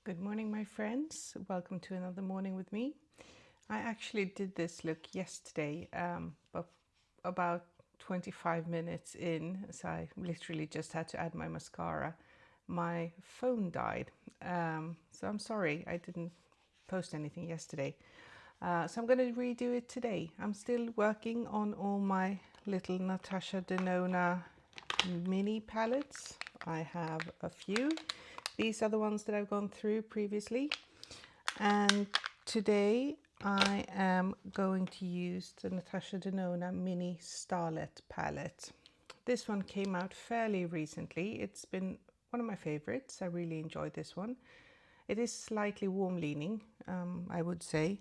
Good morning, my friends. Welcome to another morning with me. I actually did this look yesterday, but about 25 minutes in, so I literally just had to add my mascara. My phone died, so I'm sorry I didn't post anything yesterday. So I'm going to redo it today. I'm still working on all my little Natasha Denona mini palettes. I have a few. These are the ones that I've gone through previously. And today I am going to use the Natasha Denona mini Starlette palette. This one came out fairly recently. It's been one of my favorites. I really enjoyed this one. It is slightly warm leaning, I would say.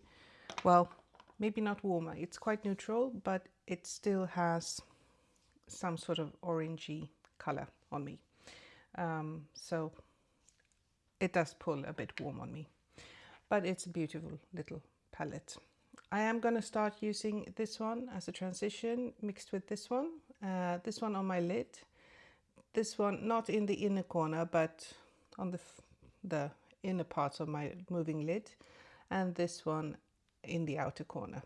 Well, maybe not warmer. It's quite neutral, but it still has some sort of orangey color on me. So it does pull a bit warm on me, but it's a beautiful little palette. I am going to start using this one as a transition mixed with this one on my lid, this one not in the inner corner but on the inner parts of my moving lid, and this one in the outer corner.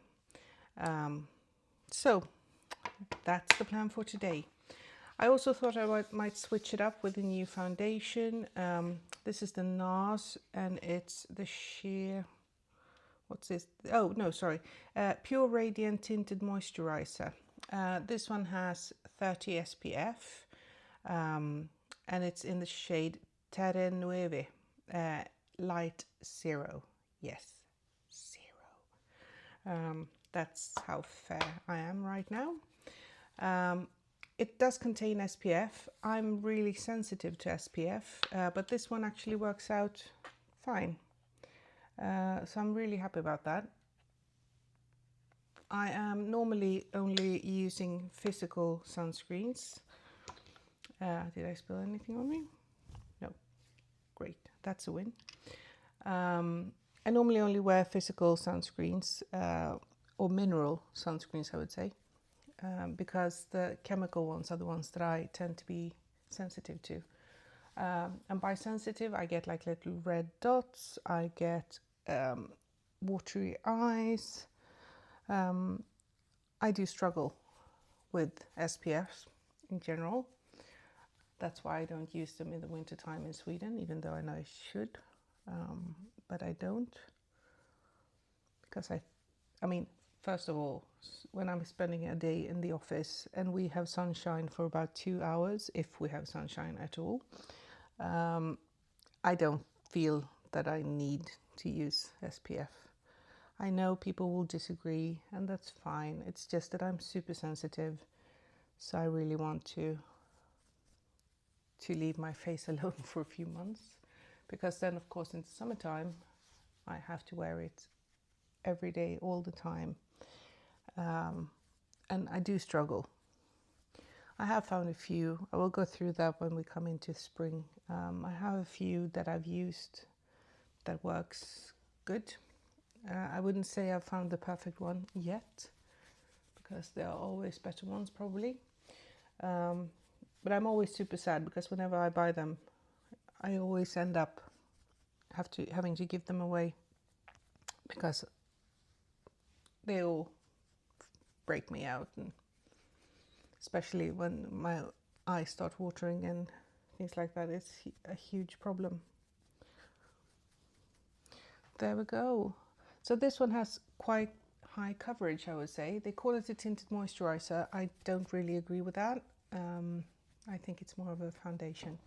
So that's the plan for today. I also thought I might switch it up with a new foundation. This is the NARS and it's the sheer, what's this? Oh, no, sorry. Pure Radiant Tinted Moisturizer. This one has 30 SPF and it's in the shade Terre Nueve, Light Zero. Yes, zero. That's how fair I am right now. It does contain SPF. I'm really sensitive to SPF, but this one actually works out fine. So I'm really happy about that. I am normally only using physical sunscreens. Did I spill anything on me? No. Great. That's a win. I normally only wear physical sunscreens or mineral sunscreens, I would say. Because the chemical ones are the ones that I tend to be sensitive to. And by sensitive, I get like little red dots, I get watery eyes. I do struggle with SPFs in general. That's why I don't use them in the winter time in Sweden, even though I know I should. But I don't. Because I mean, first of all, when I'm spending a day in the office and we have sunshine for about 2 hours, if we have sunshine at all, I don't feel that I need to use SPF. I know people will disagree and that's fine. It's just that I'm super sensitive, so I really want to leave my face alone for a few months, because then of course in the summertime I have to wear it every day, all the time. And I do struggle. I have found a few. I will go through that when we come into spring. I have a few that I've used that works good. I wouldn't say I've found the perfect one yet, because there are always better ones probably. But I'm always super sad because whenever I buy them, I always end up having to give them away, because they all break me out, and especially when my eyes start watering and things like that. It's a huge problem. There we go. So this one has quite high coverage, I would say. They call it a tinted moisturizer. I don't really agree with that. I think it's more of a foundation.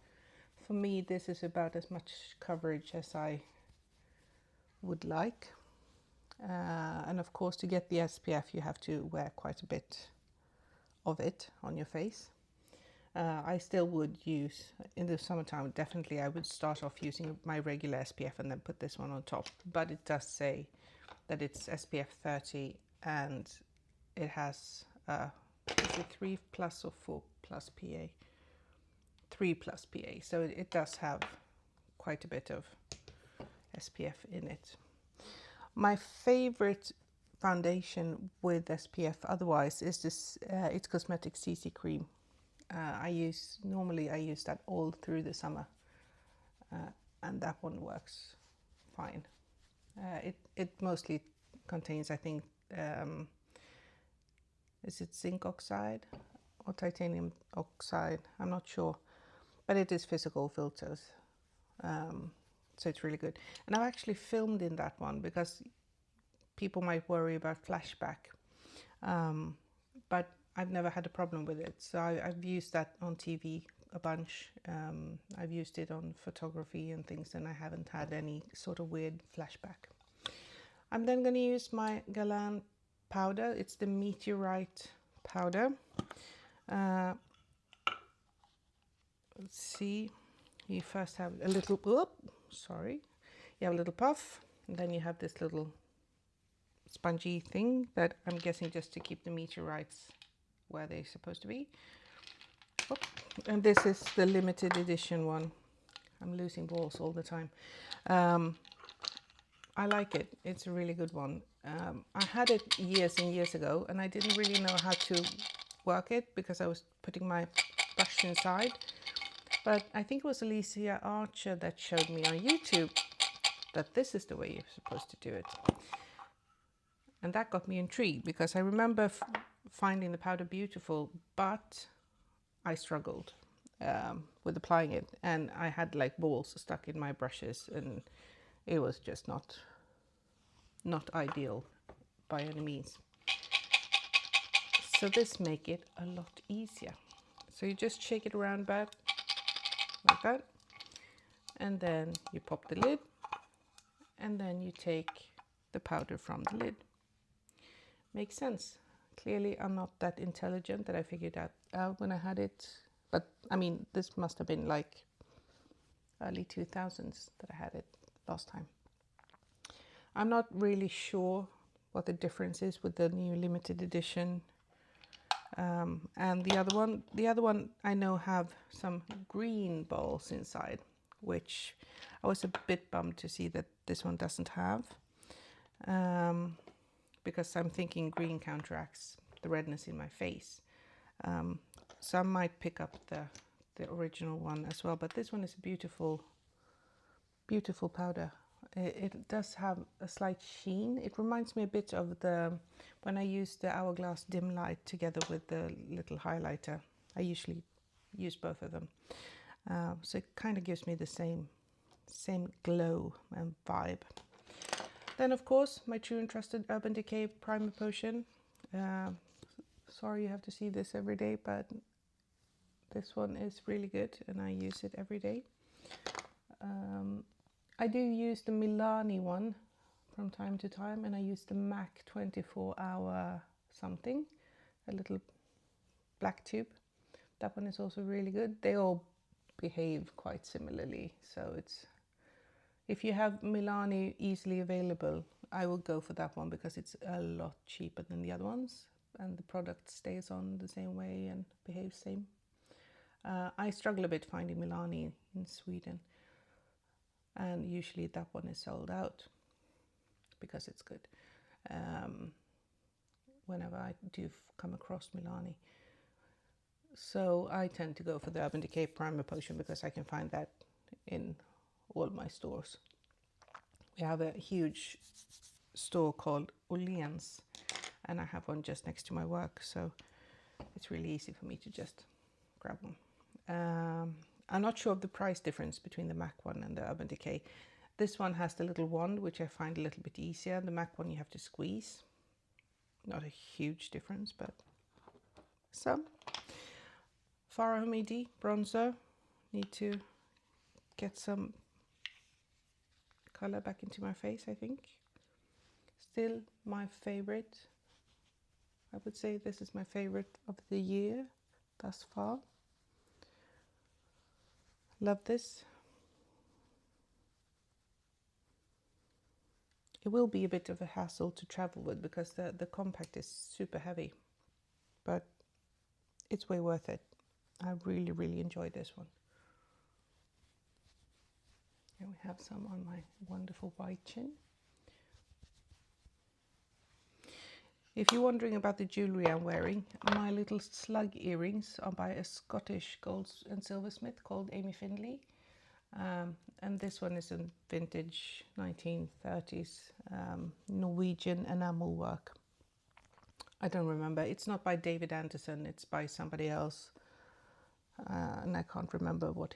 For me, this is about as much coverage as I would like. And of course, to get the SPF, you have to wear quite a bit of it on your face. I still would use, in the summertime, definitely I would start off using my regular SPF and then put this one on top. But it does say that it's SPF 30 and it has, is it 3 plus or 4 plus PA? 3 plus PA. So it does have quite a bit of SPF in it. My favorite foundation with SPF otherwise is this It's Cosmetics CC cream. Normally I use that all through the summer, and that one works fine. It mostly contains, I think, is it zinc oxide or titanium oxide? I'm not sure, but it is physical filters, so it's really good. And I've actually filmed in that one because people might worry about flashback, but I've never had a problem with it. So I've used that on TV a bunch. I've used it on photography and things, and I haven't had any sort of weird flashback. I'm then going to use my Galan powder. It's the meteorite powder. Let's see. You first have a little, you have a little puff, and then you have this little spongy thing that I'm guessing just to keep the meteorites where they're supposed to be. And this is the limited edition one. I'm losing balls all the time. I like it. It's a really good one. I had it years and years ago, and I didn't really know how to work it because I was putting my brush inside. But I think it was Alicia Archer that showed me on YouTube that this is the way you're supposed to do it. And that got me intrigued because I remember finding the powder beautiful, but I struggled with applying it, and I had like balls stuck in my brushes, and it was just not ideal by any means. So this make it a lot easier. So you just shake it around back like that, and then you pop the lid, and then you take the powder from the lid. Makes sense. Clearly I'm not that intelligent that I figured that out when I had it, but I mean, this must have been like early 2000s that I had it last time. I'm not really sure what the difference is with the new limited edition and the other one I know have some green balls inside, which I was a bit bummed to see that this one doesn't have, because I'm thinking green counteracts the redness in my face. So I might pick up the original one as well, but this one is a beautiful powder. It does have a slight sheen. It reminds me a bit of when I use the Hourglass dim light together with the little highlighter. I usually use both of them. So it kind of gives me the same glow and vibe. Then of course my true and trusted Urban Decay Primer Potion. Sorry you have to see this every day, but this one is really good and I use it every day. I do use the Milani one from time to time, and I use the MAC 24-hour something, a little black tube. That one is also really good. They all behave quite similarly, so it's, if you have Milani easily available, I will go for that one because it's a lot cheaper than the other ones, and the product stays on the same way and behaves same. I struggle a bit finding Milani in Sweden, and usually that one is sold out because it's good whenever I do come across Milani. So I tend to go for the Urban Decay Primer Potion because I can find that in all my stores. We have a huge store called Åhléns, and I have one just next to my work, so it's really easy for me to just grab one. I'm not sure of the price difference between the MAC one and the Urban Decay. This one has the little wand, which I find a little bit easier. The MAC one you have to squeeze. Not a huge difference, but some. Farah Hamidi bronzer. Need to get some color back into my face, I think. Still my favorite. I would say this is my favorite of the year thus far. Love this. It will be a bit of a hassle to travel with because the compact is super heavy, but it's way worth it. I really, really enjoyed this one. And we have some on my wonderful white chin. If you're wondering about the jewellery I'm wearing, my little slug earrings are by a Scottish gold and silversmith called Amy Findlay. And this one is in vintage 1930s Norwegian enamel work. I don't remember. It's not by David Anderson. It's by somebody else. And I can't remember what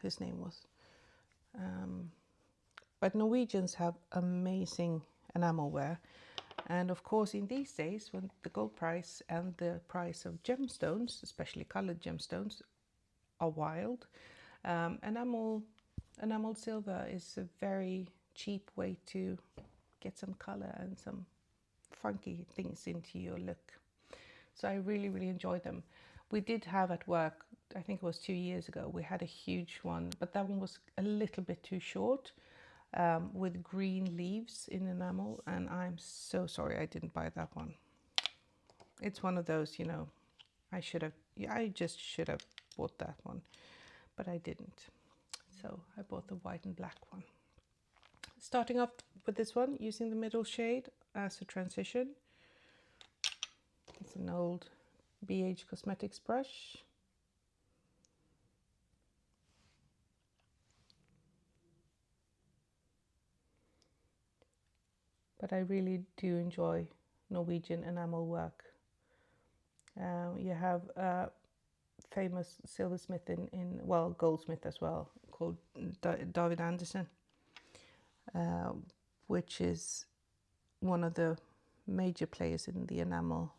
his name was. But Norwegians have amazing enamelware. And of course, in these days, when the gold price and the price of gemstones, especially colored gemstones, are wild, enameled silver is a very cheap way to get some color and some funky things into your look. So I really, really enjoyed them. We did have at work, I think it was 2 years ago, we had a huge one, but that one was a little bit too short, with green leaves in enamel, and I'm so sorry I didn't buy that one. It's one of those, you know, I just should have bought that one, but I didn't. So I bought the white and black one. Starting off with this one, using the middle shade as a transition. It's an old BH Cosmetics brush. But I really do enjoy Norwegian enamel work. You have a famous silversmith well, goldsmith as well, called David Anderson, which is one of the major players in the enamel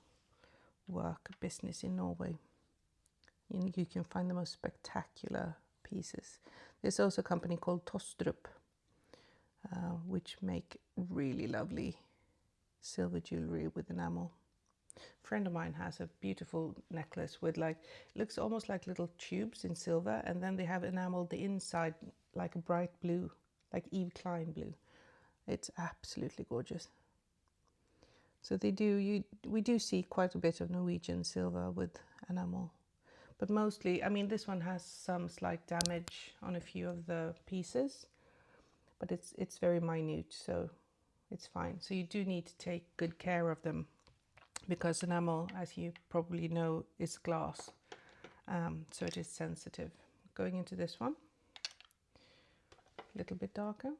work business in Norway. You can find the most spectacular pieces. There's also a company called Tostrup, which make really lovely silver jewelry with enamel. A friend of mine has a beautiful necklace with looks almost like little tubes in silver, and then they have enameled the inside like a bright blue, like Eve Klein blue. It's absolutely gorgeous. So we do see quite a bit of Norwegian silver with enamel, but mostly, I mean, this one has some slight damage on a few of the pieces, but it's very minute, so it's fine. So you do need to take good care of them, because enamel, as you probably know, is glass, so it is sensitive. Going into this one, a little bit darker.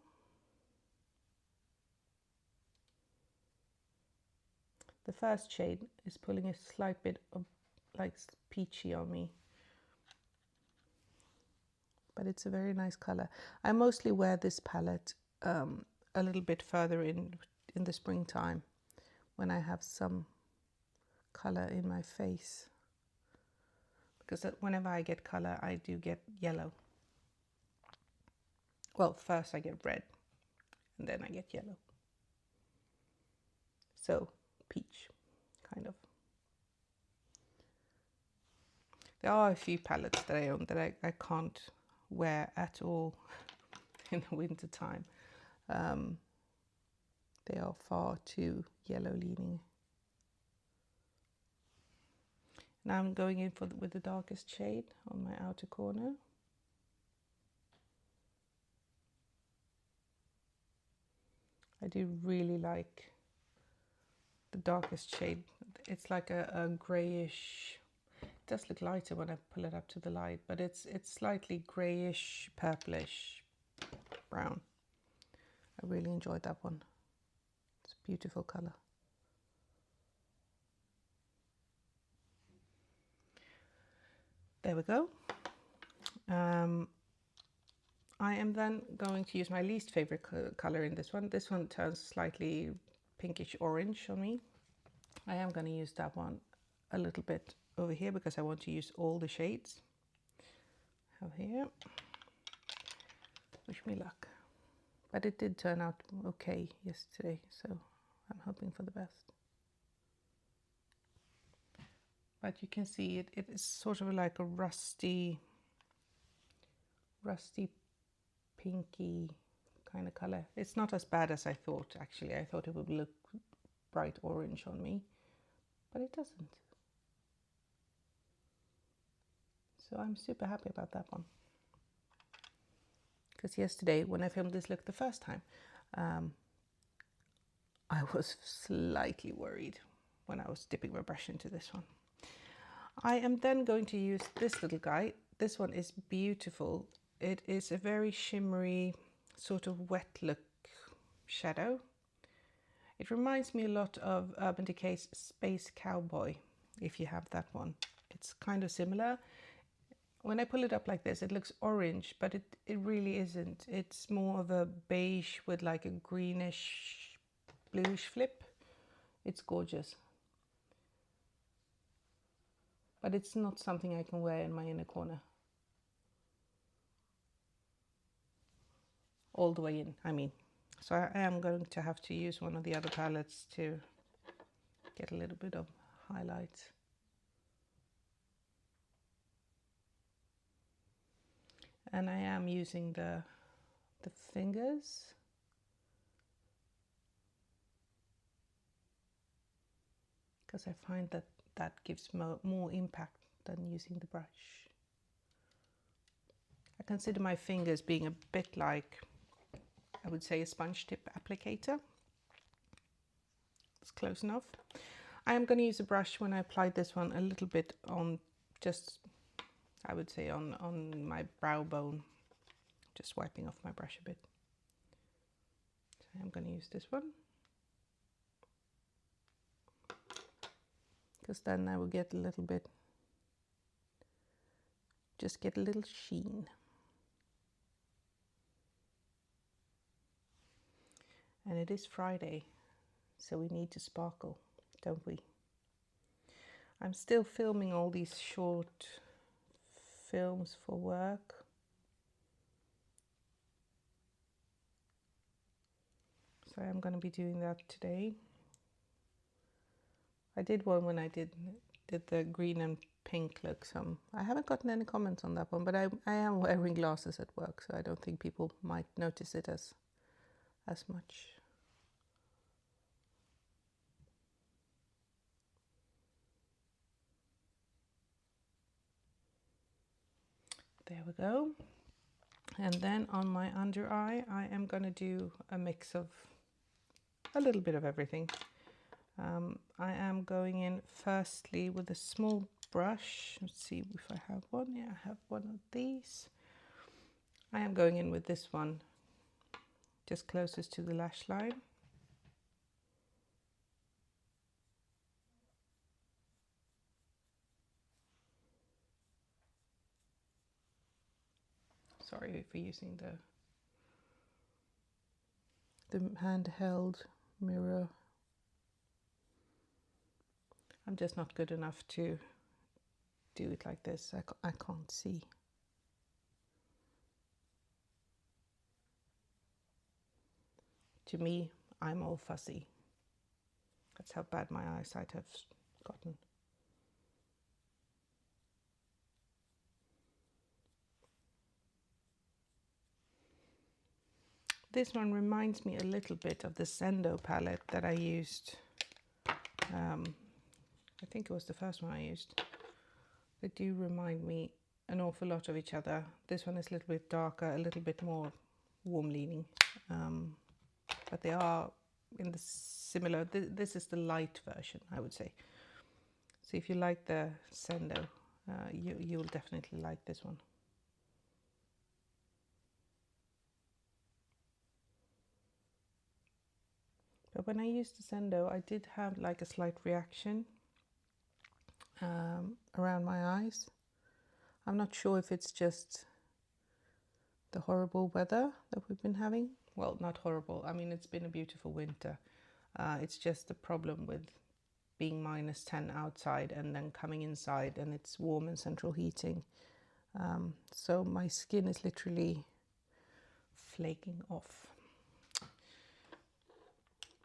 The first shade is pulling a slight bit of like peachy on me, but it's a very nice color. I mostly wear this palette a little bit further in the springtime, when I have some color in my face, because whenever I get color, I do get yellow. Well, first I get red, and then I get yellow. So peach, kind of. There are a few palettes that I own that I can't wear at all in the winter time. They are far too yellow leaning. Now I'm going in with the darkest shade on my outer corner. I do really like the darkest shade. It's like a grayish, it does look lighter when I pull it up to the light, but it's slightly grayish, purplish brown. I really enjoyed that one. It's a beautiful color. There we go. I am then going to use my least favorite color in this one. This one turns slightly pinkish orange on me. I am going to use that one a little bit over here, because I want to use all the shades. Have here. Wish me luck. But it did turn out okay yesterday, so I'm hoping for the best. But you can see it is sort of like a rusty pinky kind of color. It's not as bad as I thought, actually. I thought it would look bright orange on me, but it doesn't. So I'm super happy about that one. Because yesterday, when I filmed this look the first time, I was slightly worried when I was dipping my brush into this one. I am then going to use this little guy. This one is beautiful. it is a very shimmery, sort of wet look shadow. It reminds me a lot of Urban Decay's Space Cowboy, if you have that one. It's kind of similar. When I pull it up like this, it looks orange, but it really isn't. It's more of a beige with like a greenish, bluish flip. It's gorgeous. But it's not something I can wear in my inner corner. All the way in, I mean. So I am going to have to use one of the other palettes to get a little bit of highlights. And I am using the fingers. Because I find that that gives more impact than using the brush. I consider my fingers being a bit like, I would say, a sponge tip applicator. It's close enough. I am going to use a brush when I apply this one a little bit on just, I would say, on my brow bone. Just wiping off my brush a bit. So I'm going to use this one. Because then I will get a little bit, just get a little sheen. And it is Friday, so we need to sparkle, don't we? I'm still filming all these short films for work. So I'm going to be doing that today. I did one when I did the green and pink look. I haven't gotten any comments on that one, but I am wearing glasses at work, so I don't think people might notice it as much. There we go. And then on my under eye, I am going to do a mix of a little bit of everything. I am going in firstly with a small brush. Let's see if I have one. Yeah, I have one of these. I am going in with this one, just closest to the lash line. Sorry for using the handheld mirror. I'm just not good enough to do it like this. I can't see. To me, I'm all fussy. That's how bad my eyesight has gotten. This one reminds me a little bit of the Sendo palette that I used. I think it was the first one I used. They do remind me an awful lot of each other. This one is a little bit darker, a little bit more warm leaning. But they are in the similar, this is the light version, I would say. So if you like the Sendo, you'll definitely like this one. But when I used the Sendo, I did have like a slight reaction around my eyes. I'm not sure if it's just the horrible weather that we've been having. Well, not horrible. I mean, it's been a beautiful winter. It's just the problem with being -10 outside and then coming inside and it's warm and central heating. So my skin is literally flaking off,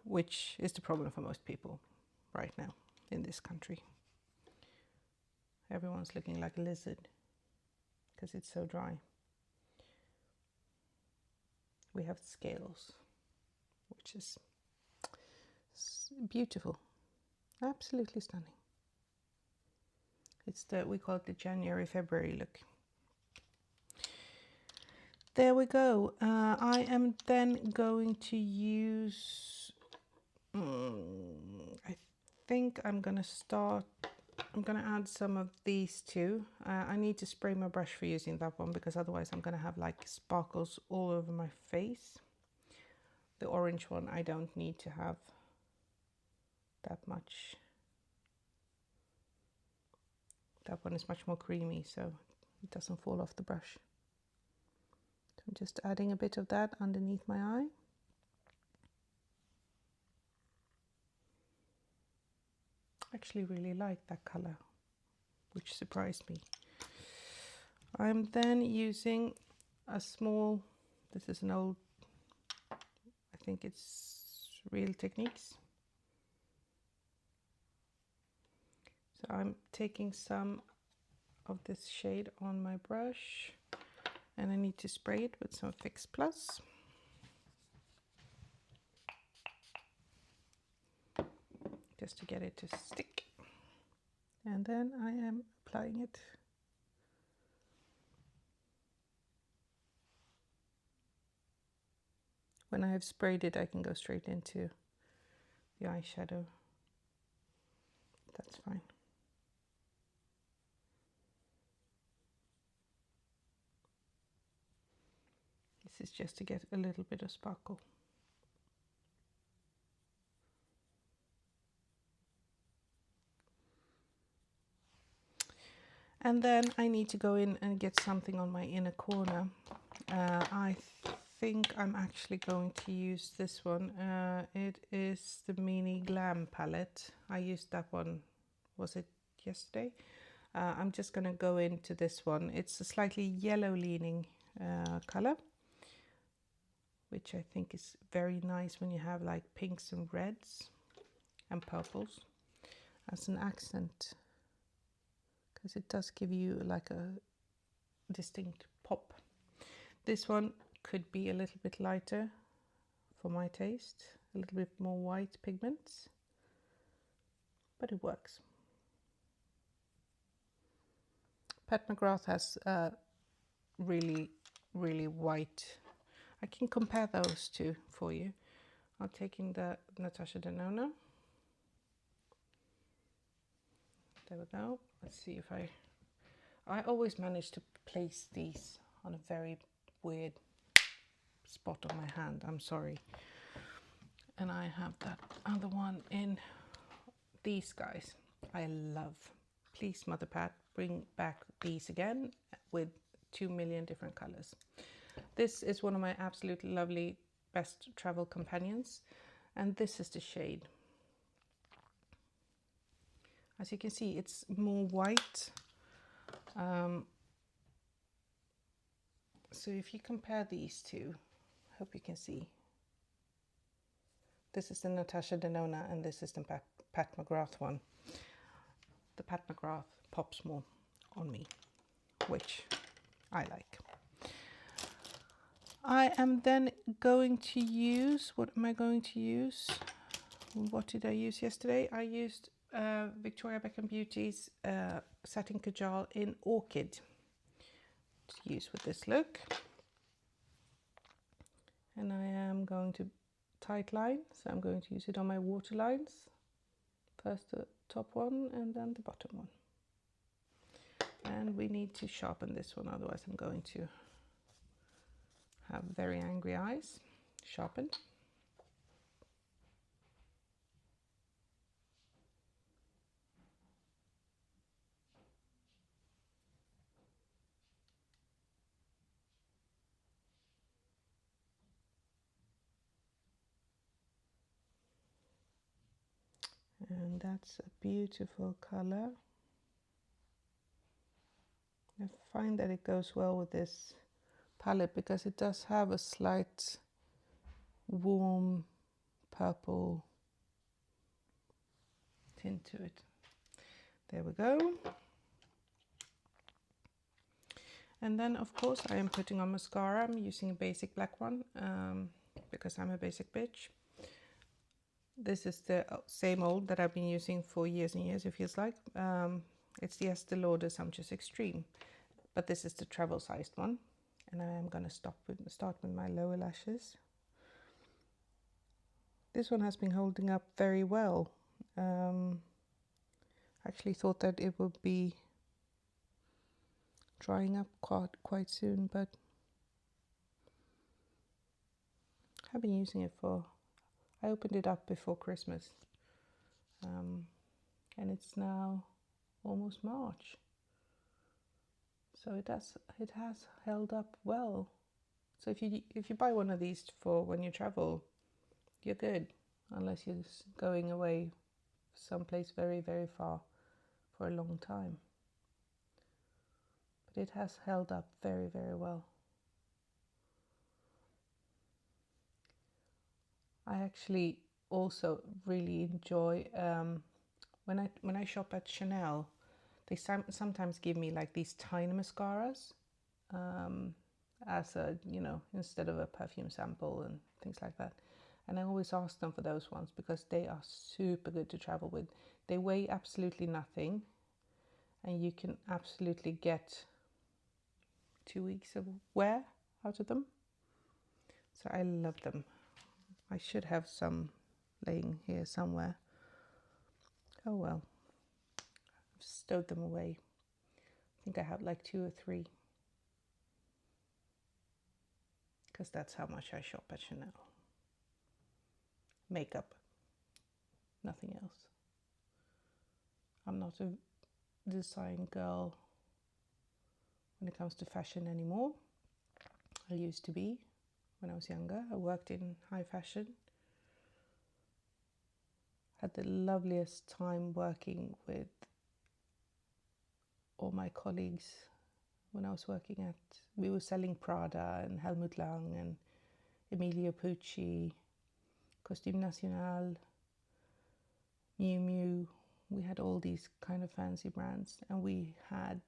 which is the problem for most people right now in this country. Everyone's looking like a lizard because it's so dry. We have scales, which is beautiful, absolutely stunning. It's we call it the January-February look. There we go. I am then going to use, I think I'm going to start I'm going to add some of these two. I need to spray my brush for using that one because otherwise I'm going to have like sparkles all over my face. The orange one I don't need to have that much. That one is much more creamy, so it doesn't fall off the brush. So I'm just adding a bit of that underneath my eye. I actually really like that color, which surprised me. I'm then using a small, this is an old, I think it's Real Techniques. So I'm taking some of this shade on my brush and I need to spray it with some Fix Plus. Just to get it to stick. And then I am applying it. When I have sprayed it, I can go straight into the eyeshadow. That's fine. This is just to get a little bit of sparkle. And then I need to go in and get something on my inner corner. I think I'm actually going to use this one. It is the Mini Glam palette. I used that one, was it yesterday? I'm just going to go into this one. It's a slightly yellow leaning color, which I think is very nice when you have like pinks and reds and purples as an accent, because it does give you like a distinct pop. This one could be a little bit lighter for my taste, a little bit more white pigments, but it works. Pat McGrath has really white. I can compare those two for you. I'm taking the Natasha Denona. There we go. Let's see if I always manage to place these on a very weird spot on my hand. I'm sorry. And I have that other one in these guys. I love. Please, Mother Pat, bring back these again with 2 million different colors. This is one of my absolute lovely best travel companions, and this is the shade. As you can see, it's more white. So if you compare these two, I hope you can see. This is the Natasha Denona and this is the Pat McGrath one. The Pat McGrath pops more on me, which I like. I am then going to use, what am I going to use? What did I use yesterday? I used Victoria Beckham Beauty's Satin Kajal in Orchid to use with this look. And I am going to tight line, so I'm going to use it on my waterlines. First the top one and then the bottom one. And we need to sharpen this one, otherwise I'm going to have very angry eyes. Sharpen. And that's a beautiful color. I find that it goes well with this palette because it does have a slight warm purple tint to it. There we go. And then of course I am putting on mascara. I'm using a basic black one because I'm a basic bitch. This is the same old that I've been using for years and years, it feels like. It's the Estee Lauder Sumptuous Extreme, but this is the travel sized one. And I am going to start with my lower lashes. This one has been holding up very well. Actually thought that it would be drying up quite soon, but I've been using it I opened it up before Christmas, and it's now almost March. So it has held up well. So if you buy one of these for when you travel, you're good, unless you're going away someplace very, very far for a long time. But it has held up very, very well. I actually also really enjoy when I shop at Chanel. They sometimes give me like these tiny mascaras as a, instead of a perfume sample and things like that. And I always ask them for those ones because they are super good to travel with. They weigh absolutely nothing, and you can absolutely get 2 weeks of wear out of them. So I love them. I should have some laying here somewhere. Oh well, I've stowed them away. I think I have like 2 or 3, because that's how much I shop at Chanel. Makeup, nothing else. I'm not a design girl when it comes to fashion anymore. I used to be when I was younger. I worked in high fashion. Had the loveliest time working with all my colleagues when I was we were selling Prada and Helmut Lang and Emilio Pucci, Costume National, Miu Miu. We had all these kind of fancy brands, and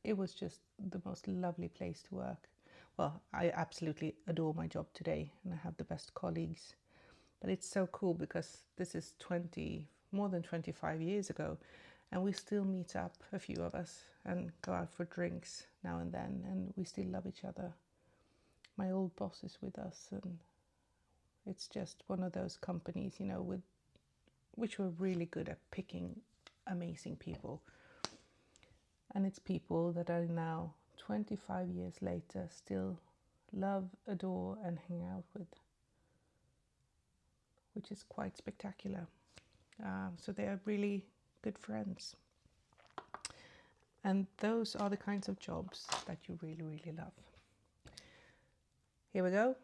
it was just the most lovely place to work. Well, I absolutely adore my job today, and I have the best colleagues. But it's so cool because this is more than 25 years ago, and we still meet up, a few of us, and go out for drinks now and then, and we still love each other. My old boss is with us, and it's just one of those companies, which were really good at picking amazing people. And it's people that I now, 25 years later, still love, adore, and hang out with, which is quite spectacular. So they are really good friends. And those are the kinds of jobs that you really, really love. Here we go.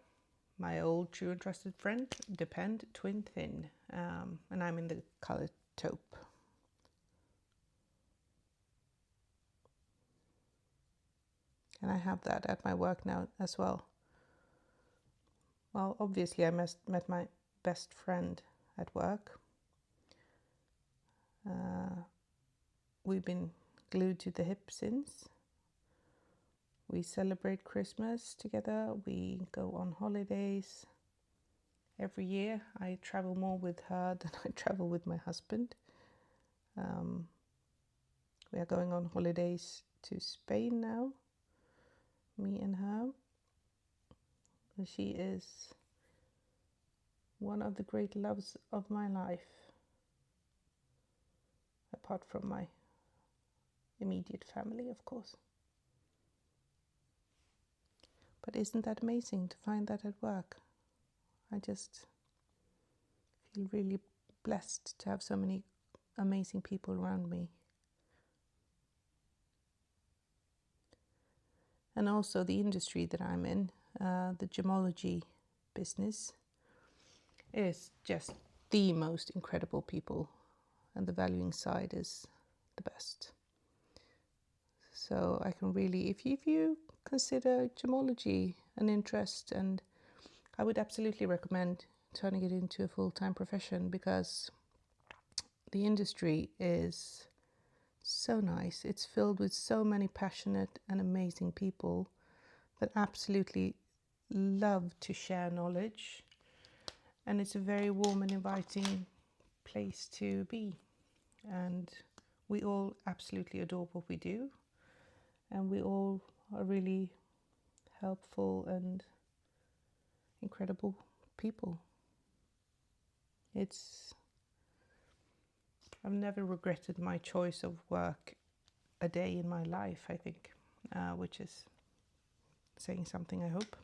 My old true and trusted friend, Depend Twin Thin. And I'm in the color taupe. And I have that at my work now as well. Well, obviously I met my best friend at work. We've been glued to the hip since. We celebrate Christmas together. We go on holidays. Every year I travel more with her than I travel with my husband. We are going on holidays to Spain now, me and her. And she is one of the great loves of my life, apart from my immediate family, of course. But isn't that amazing to find that at work? I just feel really blessed to have so many amazing people around me. And also the industry that I'm in, the gemology business, is just the most incredible people, and the valuing side is the best. So I can really, if you consider gemology an interest, and I would absolutely recommend turning it into a full-time profession, because the industry is so nice. It's filled with so many passionate and amazing people that absolutely love to share knowledge, and it's a very warm and inviting place to be, and we all absolutely adore what we do, and we all are really helpful and incredible people. It's I've never regretted my choice of work a day in my life, I think, which is saying something, I hope.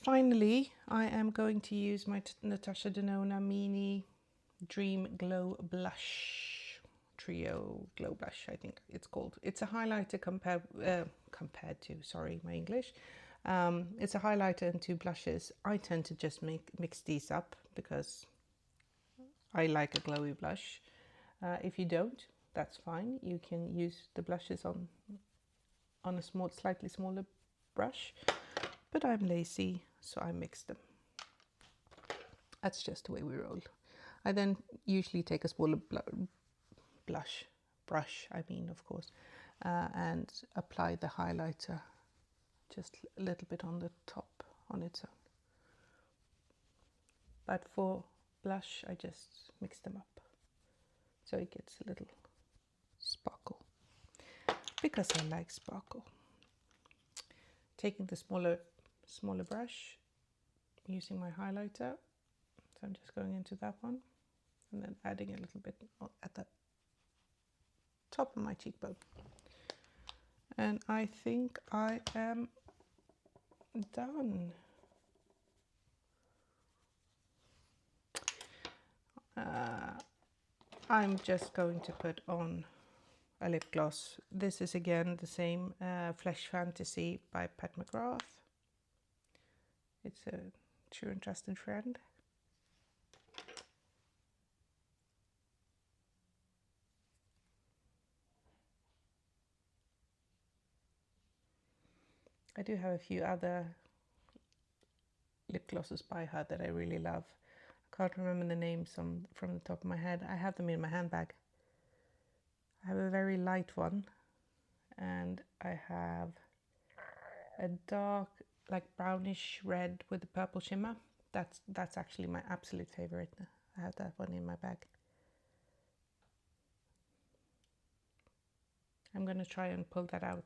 Finally, I am going to use my Natasha Denona Mini Dream Glow Blush Trio Glow Blush, I think it's called. It's a highlighter compared to, sorry, my English. It's a highlighter and two blushes. I tend to just mix these up because I like a glowy blush. If you don't, that's fine. You can use the blushes on a slightly smaller brush, but I'm lazy, so I mix them. That's just the way we roll. I then usually take a smaller brush, of course, and apply the highlighter just a little bit on the top on its own. But for blush, I just mix them up so it gets a little sparkle, because I like sparkle. Taking the smaller brush, using my highlighter, so I'm just going into that one and then adding a little bit at the top of my cheekbone. And I think I am done. I'm just going to put on a lip gloss. This is again the same Flesh Fantasy by Pat McGrath. It's a true and trusted friend. I do have a few other lip glosses by her that I really love. I can't remember the names from the top of my head. I have them in my handbag. I have a very light one, and I have a dark, like brownish red with a purple shimmer. That's actually my absolute favorite. I have that one in my bag. I'm gonna try and pull that out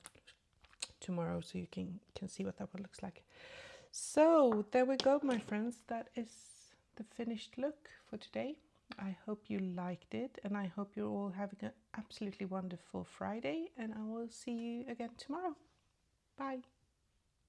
tomorrow so you can see what that one looks like. So there we go, my friends. That is the finished look for today. I hope you liked it, and I hope you're all having an absolutely wonderful Friday, and I will see you again tomorrow. Bye.